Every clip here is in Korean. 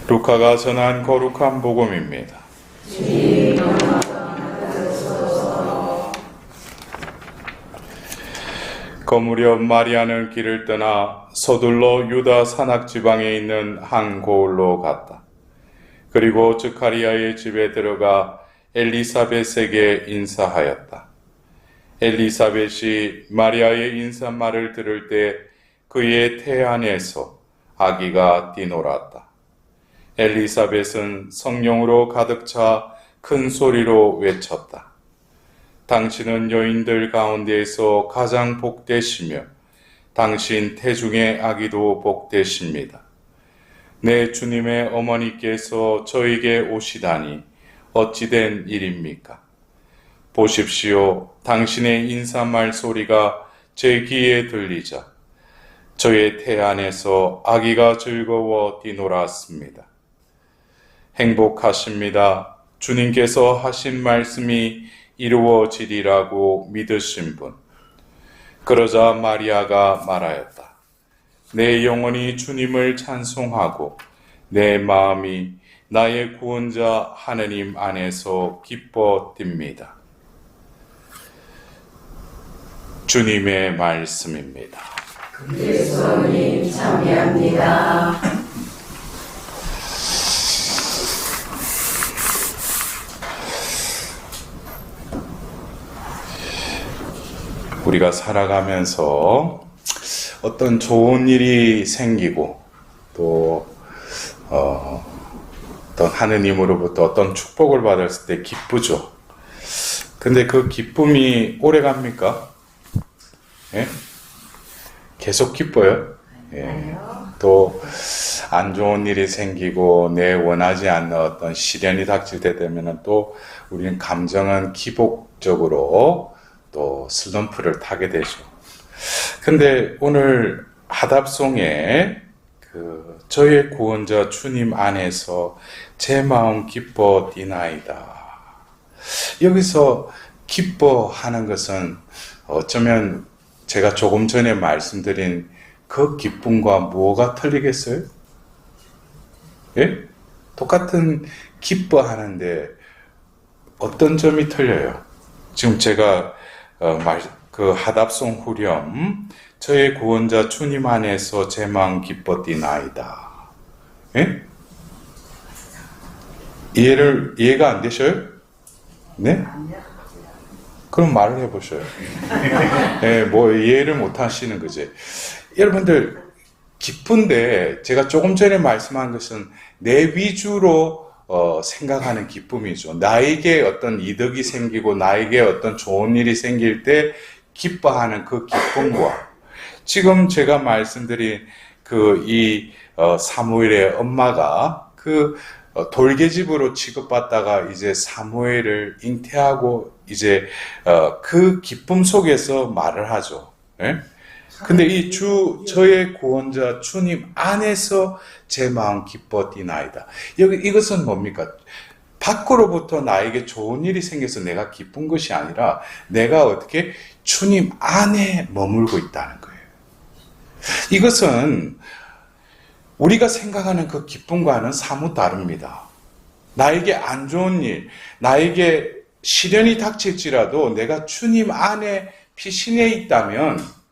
루카가 전한 거룩한 복음입니다. 그 무렵 마리아는 길을 떠나 서둘러 유다 산악 지방에 있는 한 고을로 갔다. 그리고 즈카리아의 집에 들어가 엘리사벳에게 인사하였다. 엘리사벳이 마리아의 인사말을 들을 때 그의 태 안에서 아기가 뛰놀았다. 엘리사벳은 성령으로 가득 차 큰 소리로 외쳤다. 당신은 여인들 가운데에서 가장 복되시며 당신 태중의 아기도 복되십니다. 내 주님의 어머니께서 저에게 오시다니 어찌된 일입니까? 보십시오. 당신의 인사말 소리가 제 귀에 들리자 저의 태 안에서 아기가 즐거워 뛰놀았습니다. 행복하십니다. 주님께서 하신 말씀이 이루어지리라고 믿으신 분. 그러자 마리아가 말하였다. 내 영혼이 주님을 찬송하고 내 마음이 나의 구원자 하느님 안에서 기뻐 뜁니다. 주님의 말씀입니다. 그리스도님 참여합니다. 우리가 살아가면서 어떤 좋은 일이 생기고 또 어떤 하느님으로부터 어떤 축복을 받았을 때 기쁘죠. 근데 그 기쁨이 오래 갑니까? 예? 계속 기뻐요? 예. 또 안 좋은 일이 생기고 내 원하지 않는 어떤 시련이 닥칠 때 되면 또 우리는 감정은 기복적으로 또 슬럼프를 타게 되죠. 근데 오늘 하답송에 저의 구원자 주님 안에서 제 마음 기뻐 뛰나이다. 여기서 기뻐하는 것은 어쩌면 제가 조금 전에 말씀드린 그 기쁨과 뭐가 틀리겠어요? 예? 똑같은 기뻐하는데 어떤 점이 틀려요? 지금 제가 그 하답송 후렴 저의 구원자 주님 안에서 제 마음 기뻐 뛰나이다. 예? 이해가 안 되셔요? 네? 그럼 말을 해보셔요. 예, 뭐 이해를 못 하시는 거지. 여러분들 기쁜데 제가 조금 전에 말씀한 것은 내 위주로 생각하는 기쁨이죠. 나에게 어떤 이득이 생기고 나에게 어떤 좋은 일이 생길 때 기뻐하는 그 기쁨과 지금 제가 말씀드린 사무엘의 엄마가 돌계집으로 취급받다가 이제 사무엘을 잉태하고 이제 그 기쁨 속에서 말을 하죠. 예? 근데 저의 구원자 주님 안에서 제 마음 기뻐 뛰나이다. 이것은 뭡니까? 밖으로부터 나에게 좋은 일이 생겨서 내가 기쁜 것이 아니라 내가 어떻게 주님 안에 머물고 있다는 거예요. 이것은 우리가 생각하는 그 기쁨과는 사뭇 다릅니다. 나에게 안 좋은 일, 나에게 시련이 닥칠지라도 내가 주님 안에 피신해 있다면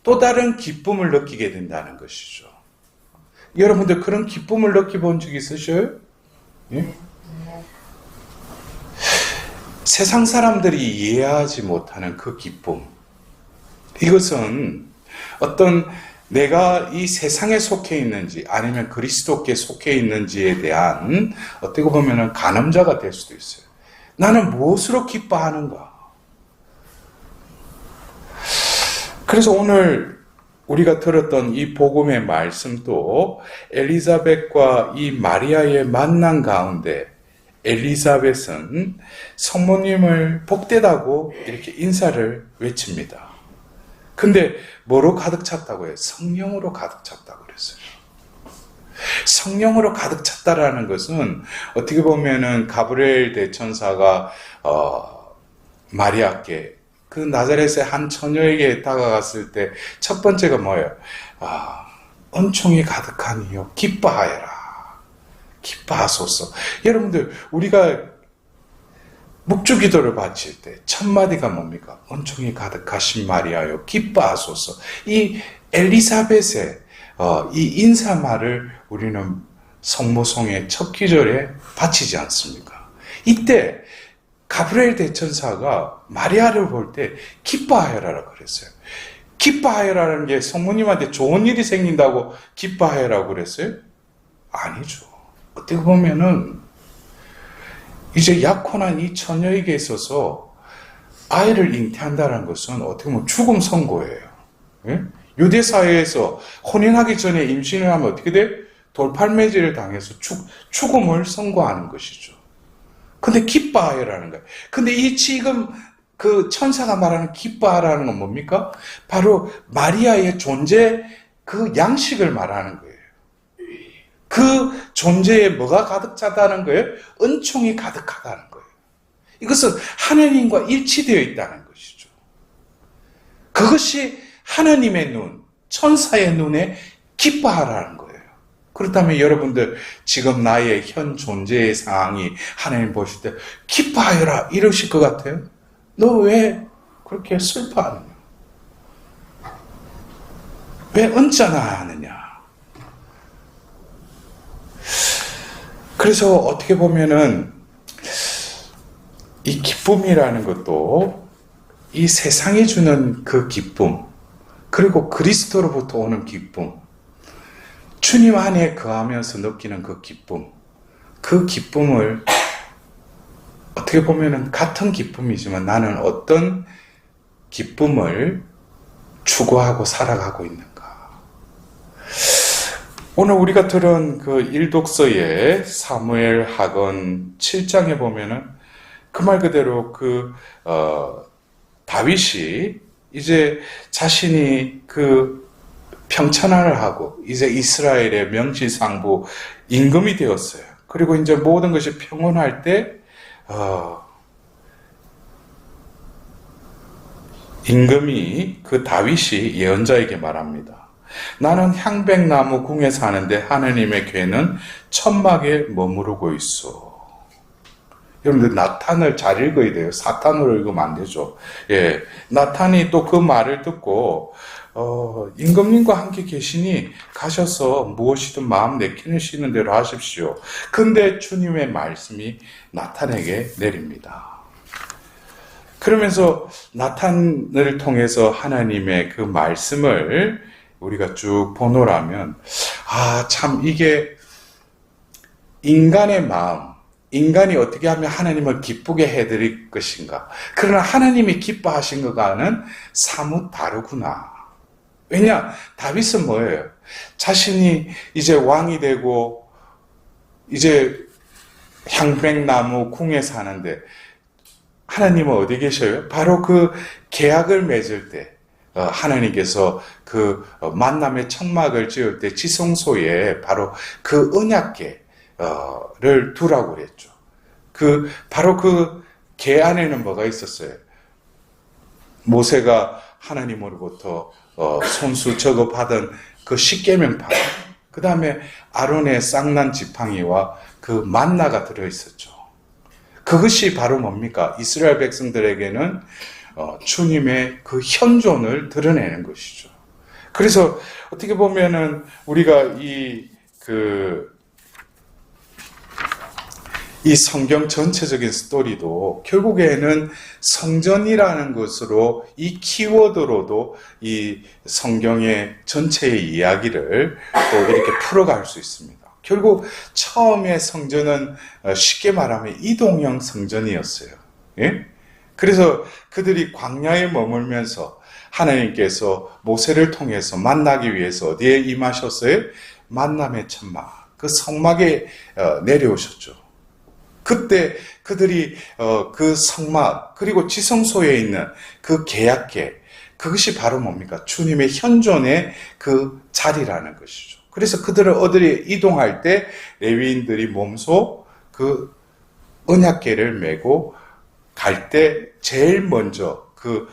또 다른 기쁨을 느끼게 된다는 것이죠. 여러분들 그런 기쁨을 느껴본 적 있으셔요? 예? 세상 사람들이 이해하지 못하는 그 기쁨. 이것은 어떤 내가 이 세상에 속해 있는지 아니면 그리스도께 속해 있는지에 대한 어떻게 보면 가늠자가 될 수도 있어요. 나는 무엇으로 기뻐하는가? 그래서 오늘 우리가 들었던 이 복음의 말씀도 엘리사벳과 이 마리아의 만남 가운데 엘리사벳은 성모님을 복되다고 이렇게 인사를 외칩니다. 근데 뭐로 가득 찼다고 해요? 성령으로 가득 찼다고 그랬어요. 성령으로 가득 찼다라는 것은 어떻게 보면은 가브리엘 대천사가 마리아께 그 나자렛의 한 처녀에게 다가갔을 때 첫 번째가 뭐예요? 은총이 가득하니요 기뻐하여라. 기뻐하소서. 여러분들, 우리가 묵주기도를 바칠 때 첫 마디가 뭡니까? 은총이 가득하신 마리아여 기뻐하소서. 이 엘리사벳의 이 인사말을 우리는 성모송의 첫 기절에 바치지 않습니까? 이때 가브리엘 대천사가 마리아를 볼 때 기뻐하여라라고 그랬어요. 기뻐하여라는 게 성모님한테 좋은 일이 생긴다고 기뻐하여라고 그랬어요? 아니죠. 어떻게 보면은 이제 약혼한 이 처녀에게 있어서 아이를 잉태한다는 것은 어떻게 보면 죽음 선고예요. 예? 유대 사회에서 혼인하기 전에 임신을 하면 어떻게 돼? 돌팔매질을 당해서 죽음을 선고하는 것이죠. 근데 기뻐하여라는 거예요. 근데 이 지금 그 천사가 말하는 기뻐하라는 건 뭡니까? 바로 마리아의 존재 그 양식을 말하는 거예요. 그 존재에 뭐가 가득 차다는 거예요? 은총이 가득하다는 거예요. 이것은 하나님과 일치되어 있다는 것이죠. 그것이 하나님의 눈, 천사의 눈에 기뻐하라는 거예요. 그렇다면 여러분들 지금 나의 현 존재의 상황이 하나님 보실 때 기뻐하여라 이러실 것 같아요? 너 왜 그렇게 슬퍼하느냐? 왜 언짢아하느냐? 그래서 어떻게 보면은 이 기쁨이라는 것도 이 세상이 주는 그 기쁨, 그리고 그리스도로부터 오는 기쁨, 주님 안에 거하면서 느끼는 그 기쁨을 어떻게 보면은 같은 기쁨이지만 나는 어떤 기쁨을 추구하고 살아가고 있는가. 오늘 우리가 들은 그 일독서의 사무엘 하건 7장에 보면은 그 말 그대로 다윗이 이제 자신이 그 평천하를 하고 이제 이스라엘의 명실상부 임금이 되었어요. 그리고 이제 모든 것이 평온할 때 임금이 그 다윗이 예언자에게 말합니다. 나는 향백나무 궁에 사는데 하나님의 괴는 천막에 머무르고 있어. 여러분들 나탄을 잘 읽어야 돼요. 사탄으로 읽으면 안 되죠. 예, 나탄이 또 그 말을 듣고 임금님과 함께 계시니 가셔서 무엇이든 마음 내키는 쉬는 대로 하십시오. 근데 주님의 말씀이 나탄에게 내립니다. 그러면서 나탄을 통해서 하나님의 그 말씀을 우리가 쭉 보노라면 참 이게 인간의 마음, 인간이 어떻게 하면 하나님을 기쁘게 해드릴 것인가. 그러나 하나님이 기뻐하신 것과는 사뭇 다르구나. 왜냐? 다윗은 뭐예요? 자신이 이제 왕이 되고 이제 향백나무 궁에 사는데 하나님은 어디 계셔요? 바로 그 계약을 맺을 때 하나님께서 그 만남의 천막을 지을 때 지성소에 바로 그 언약궤를 두라고 그랬죠. 바로 그 궤 안에는 뭐가 있었어요? 모세가 하나님으로부터 손수 적어 받은 그 십계명판, 그 다음에 아론의 쌍난 지팡이와 그 만나가 들어있었죠. 그것이 바로 뭡니까? 이스라엘 백성들에게는 주님의 그 현존을 드러내는 것이죠. 그래서 어떻게 보면은 우리가 이 성경 전체적인 스토리도 결국에는 성전이라는 것으로 이 키워드로도 이 성경의 전체의 이야기를 또 이렇게 풀어갈 수 있습니다. 결국 처음에 성전은 쉽게 말하면 이동형 성전이었어요. 예? 그래서 그들이 광야에 머물면서 하나님께서 모세를 통해서 만나기 위해서 어디에 임하셨어요? 만남의 천막, 그 성막에 내려오셨죠. 그때 그들이 그 성막 그리고 지성소에 있는 그 계약궤, 그것이 바로 뭡니까? 주님의 현존의 그 자리라는 것이죠. 그래서 그들을 어디에 이동할 때 레위인들이 몸소 그 언약궤를 메고 갈 때 제일 먼저 그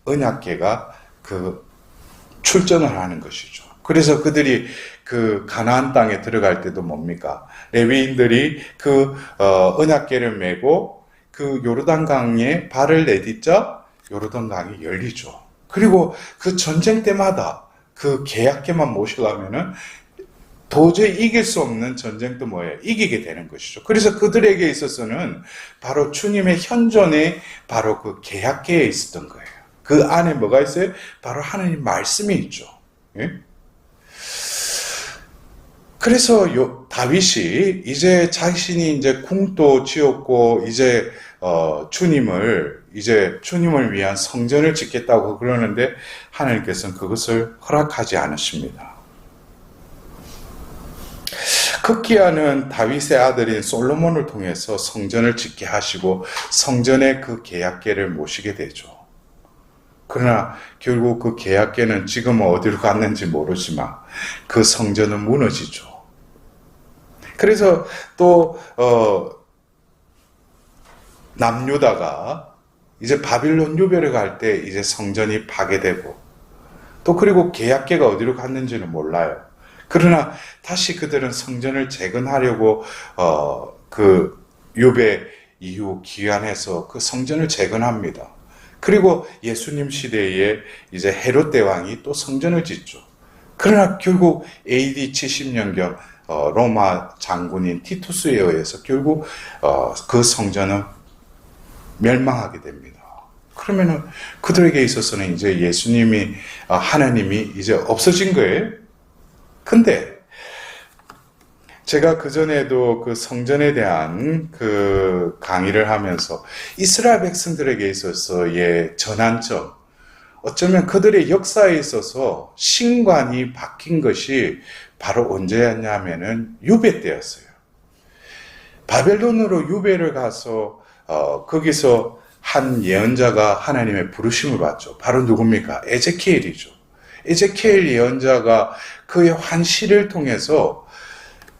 언약궤가 그 출전을 하는 것이죠. 그래서 그들이 그 가나안 땅에 들어갈 때도 뭡니까? 레위인들이 그 언약궤를 메고 그 요르단강에 발을 내딛자 요르단강이 열리죠. 그리고 그 전쟁 때마다 그 계약궤만 모시려면은 도저히 이길 수 없는 전쟁도 뭐예요? 이기게 되는 것이죠. 그래서 그들에게 있어서는 바로 주님의 현존에 바로 그 계약궤에 있었던 거예요. 그 안에 뭐가 있어요? 바로 하나님 말씀이 있죠. 예? 그래서 다윗이 이제 자신이 이제 궁도 지었고 이제 주님을 위한 성전을 짓겠다고 그러는데 하나님께서는 그것을 허락하지 않으십니다. 극기야는 다윗의 아들인 솔로몬을 통해서 성전을 짓게 하시고 성전에 그 계약궤를 모시게 되죠. 그러나 결국 그 계약궤는 지금은 어디로 갔는지 모르지만 그 성전은 무너지죠. 그래서 또 남유다가 이제 바빌론 유배를 갈 때 이제 성전이 파괴되고 또 그리고 계약궤가 어디로 갔는지는 몰라요. 그러나 다시 그들은 성전을 재건하려고 그 유배 이후 귀환해서 그 성전을 재건합니다. 그리고 예수님 시대에 이제 헤롯 대왕이 또 성전을 짓죠. 그러나 결국 AD 70년경 로마 장군인 티투스에 의해서 결국 그 성전은 멸망하게 됩니다. 그러면은 그들에게 있어서는 이제 예수님이 하나님이 이제 없어진 거예요. 근데 제가 그전에도 그 성전에 대한 그 강의를 하면서 이스라엘 백성들에게 있어서의 전환점, 어쩌면 그들의 역사에 있어서 신관이 바뀐 것이 바로 언제였냐면은 유배 때였어요. 바벨론으로 유배를 가서 거기서 한 예언자가 하나님의 부르심을 받죠. 바로 누굽니까? 에제키엘이죠. 에제키엘 예언자가 그의 환시를 통해서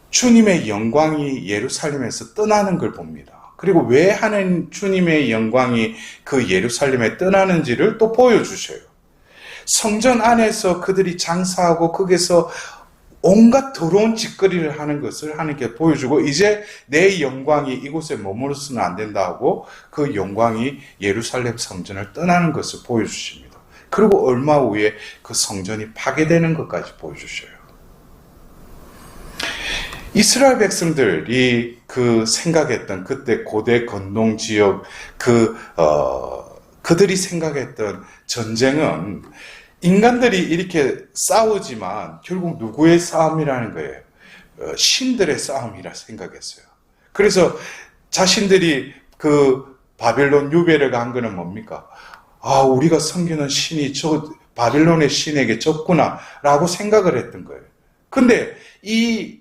주님의 영광이 예루살렘에서 떠나는 걸 봅니다. 그리고 왜 하는 주님의 영광이 그 예루살렘에 떠나는지를 또 보여주셔요. 성전 안에서 그들이 장사하고 거기서 온갖 더러운 짓거리를 하는 것을 하나님께 보여주고 이제 내 영광이 이곳에 머무르서는 안 된다고 그 영광이 예루살렘 성전을 떠나는 것을 보여주십니다. 그리고 얼마 후에 그 성전이 파괴되는 것까지 보여주셔요. 이스라엘 백성들이 그 생각했던 그때 고대 건동 지역 그들이 생각했던 전쟁은 인간들이 이렇게 싸우지만 결국 누구의 싸움이라는 거예요? 신들의 싸움이라 생각했어요. 그래서 자신들이 그 바벨론 유배를 간 거는 뭡니까? 우리가 섬기는 신이 저 바벨론의 신에게 졌구나 라고 생각을 했던 거예요. 근데 이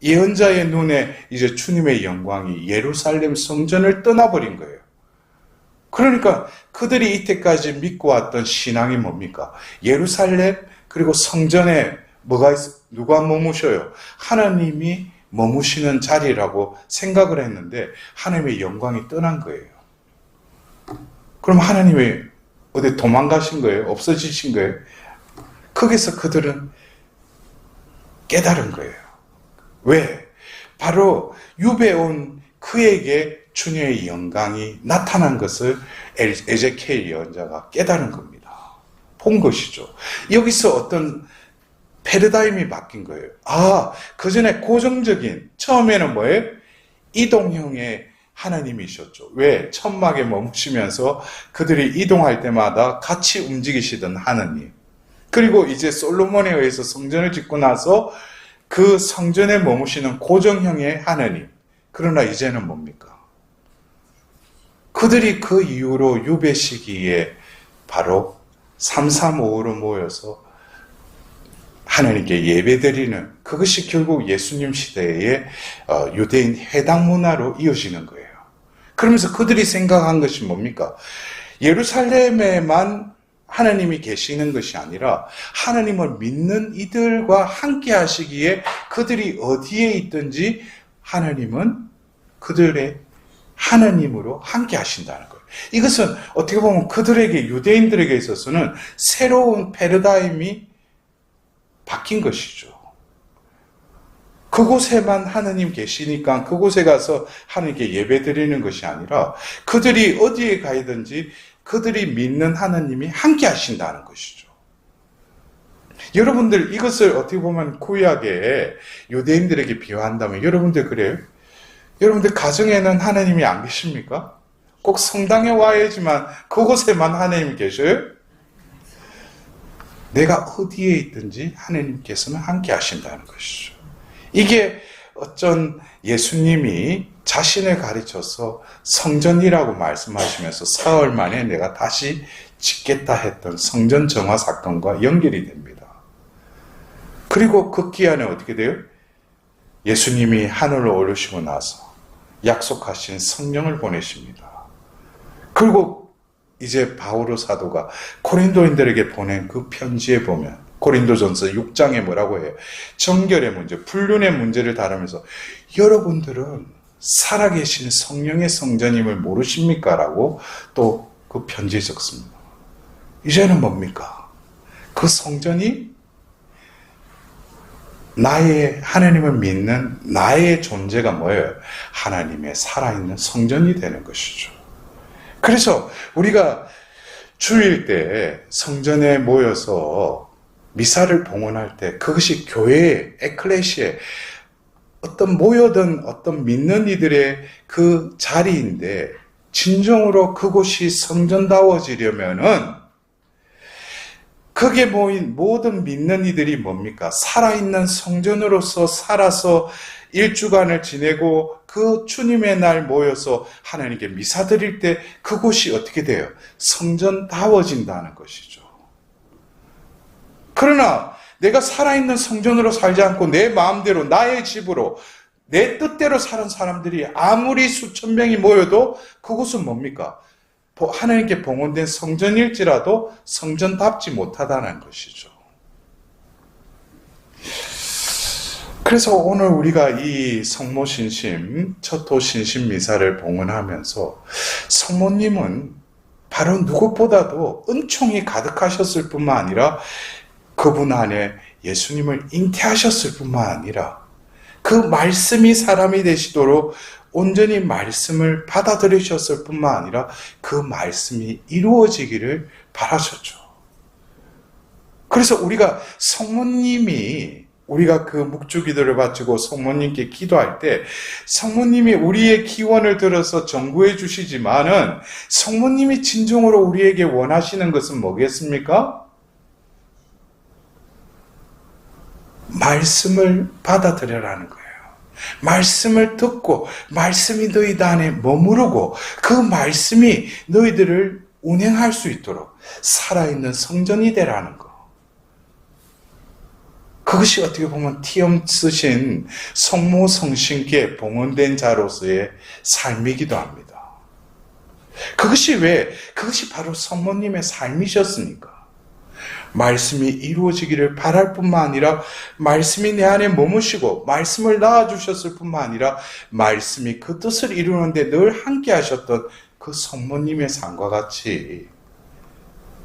예언자의 눈에 이제 주님의 영광이 예루살렘 성전을 떠나버린 거예요. 그러니까 그들이 이때까지 믿고 왔던 신앙이 뭡니까? 예루살렘 그리고 성전에 누가 머무셔요? 하나님이 머무시는 자리라고 생각을 했는데 하나님의 영광이 떠난 거예요. 그럼 하나님이 어디 도망가신 거예요? 없어지신 거예요? 거기서 그들은 깨달은 거예요. 왜? 바로 유배 온 그에게 주님의 영광이 나타난 것을 에제키엘 예언자가 깨달은 겁니다. 본 것이죠. 여기서 어떤 패러다임이 바뀐 거예요. 그 전에 고정적인, 처음에는 뭐예요? 이동형의 하나님이셨죠. 왜? 천막에 머무시면서 그들이 이동할 때마다 같이 움직이시던 하나님. 그리고 이제 솔로몬에 의해서 성전을 짓고 나서 그 성전에 머무시는 고정형의 하나님. 그러나 이제는 뭡니까? 그들이 그 이후로 유배 시기에 바로 335로 모여서 하나님께 예배드리는 그것이 결국 예수님 시대의 유대인 회당 문화로 이어지는 거예요. 그러면서 그들이 생각한 것이 뭡니까? 예루살렘에만 하나님이 계시는 것이 아니라 하나님을 믿는 이들과 함께 하시기에 그들이 어디에 있든지 하나님은 그들의 하나님으로 함께 하신다는 거예요. 이것은 어떻게 보면 그들에게 유대인들에게 있어서는 새로운 패러다임이 바뀐 것이죠. 그곳에만 하나님 계시니까 그곳에 가서 하나님께 예배 드리는 것이 아니라 그들이 어디에 가든지 그들이 믿는 하나님이 함께 하신다는 것이죠. 여러분들 이것을 어떻게 보면 구약에 유대인들에게 비유한다면 여러분들 그래요? 여러분들 가정에는 하나님이 안 계십니까? 꼭 성당에 와야지만 그곳에만 하나님이 계셔요? 내가 어디에 있든지 하나님께서는 함께 하신다는 것이죠. 이게 어쩐 예수님이 자신을 가르쳐서 성전이라고 말씀하시면서 사흘 만에 내가 다시 짓겠다 했던 성전 정화 사건과 연결이 됩니다. 그리고 그 기한에 어떻게 돼요? 예수님이 하늘로 오르시고 나서 약속하신 성령을 보내십니다. 그리고 이제 바오로 사도가 고린도인들에게 보낸 그 편지에 보면 고린도전서 6장에 뭐라고 해요? 정결의 문제, 불륜의 문제를 다루면서 여러분들은 살아계신 성령의 성전임을 모르십니까? 라고 또 그 편지에 적습니다. 이제는 뭡니까? 그 성전이 나의 하나님을 믿는 나의 존재가 뭐예요? 하나님의 살아있는 성전이 되는 것이죠. 그래서 우리가 주일 때 성전에 모여서 미사를 봉헌할 때 그것이 교회의 에클레시아의 어떤 모여든 어떤 믿는 이들의 그 자리인데 진정으로 그곳이 성전다워지려면은 거기에 모인 모든 믿는 이들이 뭡니까? 살아있는 성전으로서 살아서 일주간을 지내고 그 주님의 날 모여서 하나님께 미사 드릴 때 그곳이 어떻게 돼요? 성전다워진다는 것이죠. 그러나 내가 살아있는 성전으로 살지 않고 내 마음대로 나의 집으로 내 뜻대로 사는 사람들이 아무리 수천 명이 모여도 그곳은 뭡니까? 하나님께 봉헌된 성전일지라도 성전답지 못하다는 것이죠. 그래서 오늘 우리가 이 성모신심, 첫토신심 미사를 봉헌하면서 성모님은 바로 누구보다도 은총이 가득하셨을 뿐만 아니라 그분 안에 예수님을 잉태하셨을 뿐만 아니라 그 말씀이 사람이 되시도록 온전히 말씀을 받아들이셨을 뿐만 아니라 그 말씀이 이루어지기를 바라셨죠. 그래서 우리가 성모님이 우리가 그 묵주기도를 바치고 성모님께 기도할 때 성모님이 우리의 기원을 들어서 전구해 주시지만은 성모님이 진정으로 우리에게 원하시는 것은 뭐겠습니까? 말씀을 받아들여라는 거예요. 말씀을 듣고 말씀이 너희 안에 머무르고 그 말씀이 너희들을 운행할 수 있도록 살아있는 성전이 되라는 거. 그것이 어떻게 보면 티엄 쓰신 성모 성신께 봉헌된 자로서의 삶이기도 합니다. 그것이 바로 성모님의 삶이셨으니까. 말씀이 이루어지기를 바랄 뿐만 아니라 말씀이 내 안에 머무시고 말씀을 낳아주셨을 뿐만 아니라 말씀이 그 뜻을 이루는데 늘 함께 하셨던 그 성모님의 삶과 같이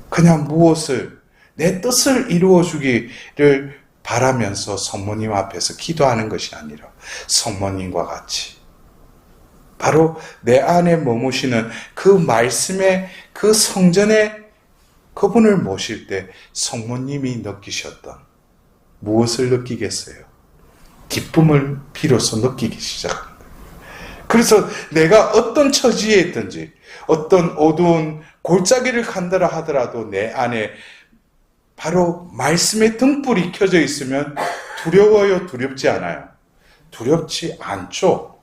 그냥 무엇을 내 뜻을 이루어주기를 바라면서 성모님 앞에서 기도하는 것이 아니라 성모님과 같이 바로 내 안에 머무시는 그 말씀의 그 성전에 그분을 모실 때 성모님이 느끼셨던 무엇을 느끼겠어요? 기쁨을 비로소 느끼기 시작합니다. 그래서 내가 어떤 처지에 있든지 어떤 어두운 골짜기를 간다라 하더라도 내 안에 바로 말씀의 등불이 켜져 있으면 두려워요? 두렵지 않아요? 두렵지 않죠.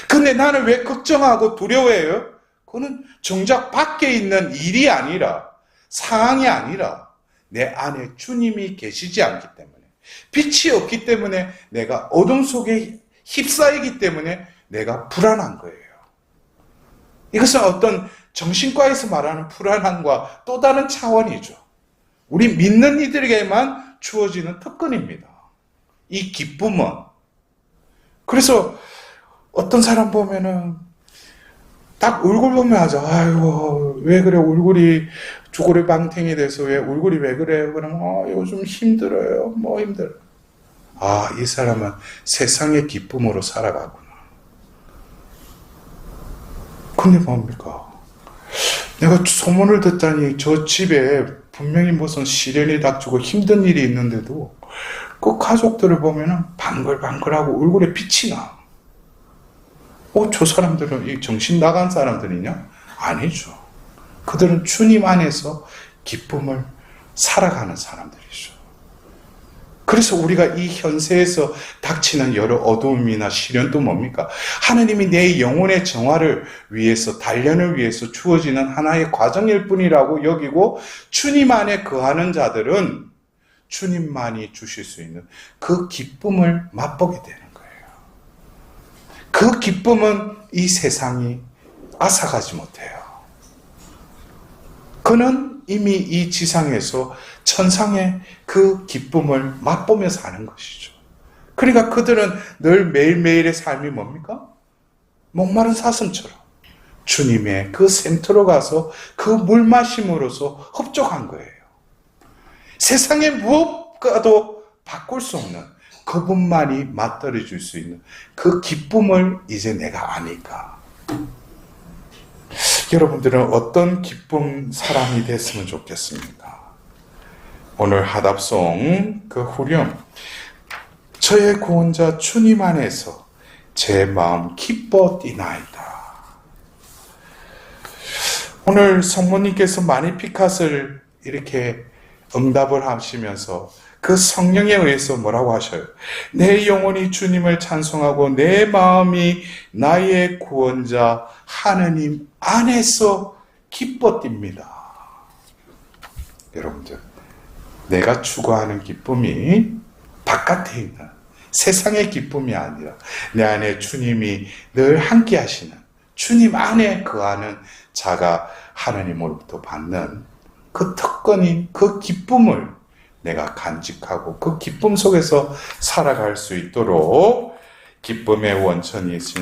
근데 나는 왜 걱정하고 두려워해요? 그거는 정작 밖에 있는 일이 아니라 상황이 아니라 내 안에 주님이 계시지 않기 때문에 빛이 없기 때문에 내가 어둠 속에 휩싸이기 때문에 내가 불안한 거예요. 이것은 어떤 정신과에서 말하는 불안함과 또 다른 차원이죠. 우리 믿는 이들에게만 주어지는 특권입니다. 이 기쁨은. 그래서 어떤 사람 보면은 딱 얼굴 보면 하죠. 아이고, 왜 그래, 얼굴이 쭈구리 방탱이 돼서 왜, 얼굴이 왜 그래요? 그러면, 요즘 힘들어요. 뭐 힘들어. 아, 이 사람은 세상의 기쁨으로 살아가구나. 근데 뭡니까? 내가 소문을 듣다니 저 집에 분명히 무슨 시련이 닥치고 힘든 일이 있는데도 그 가족들을 보면은 방글방글하고 얼굴에 빛이 나. 저 사람들은 이 정신 나간 사람들이냐? 아니죠. 그들은 주님 안에서 기쁨을 살아가는 사람들이죠. 그래서 우리가 이 현세에서 닥치는 여러 어두움이나 시련도 뭡니까? 하나님이 내 영혼의 정화를 위해서, 단련을 위해서 주어지는 하나의 과정일 뿐이라고 여기고, 주님 안에 거하는 자들은 주님만이 주실 수 있는 그 기쁨을 맛보게 되는 거예요. 그 기쁨은 이 세상이 앗아가지 못해요. 그는 이미 이 지상에서 천상의 그 기쁨을 맛보며 사는 것이죠. 그러니까 그들은 늘 매일매일의 삶이 뭡니까? 목마른 사슴처럼 주님의 그 샘터로 가서 그 물 마심으로써 흡족한 거예요. 세상의 무엇과도 바꿀 수 없는 그분만이 맛들어 줄 수 있는 그 기쁨을 이제 내가 아니까. 여러분들은 어떤 기쁨 사람이 됐으면 좋겠습니까? 오늘 하답송 그 후렴, 저의 구원자 주님 안에서 제 마음 기뻐 뛰나이다. 오늘 성모님께서 마니피캇을 이렇게 응답을 하시면서 그 성령에 의해서 뭐라고 하셔요? 내 영혼이 주님을 찬송하고 내 마음이 나의 구원자 하느님 안에서 기뻐 뜁니다. 여러분들, 내가 추구하는 기쁨이 바깥에 있는 세상의 기쁨이 아니라 내 안에 주님이 늘 함께 하시는 주님 안에 거하는 자가 하나님으로부터 받는 그 특권인 그 기쁨을 내가 간직하고 그 기쁨 속에서 살아갈 수 있도록 기쁨의 원천이 있습니다.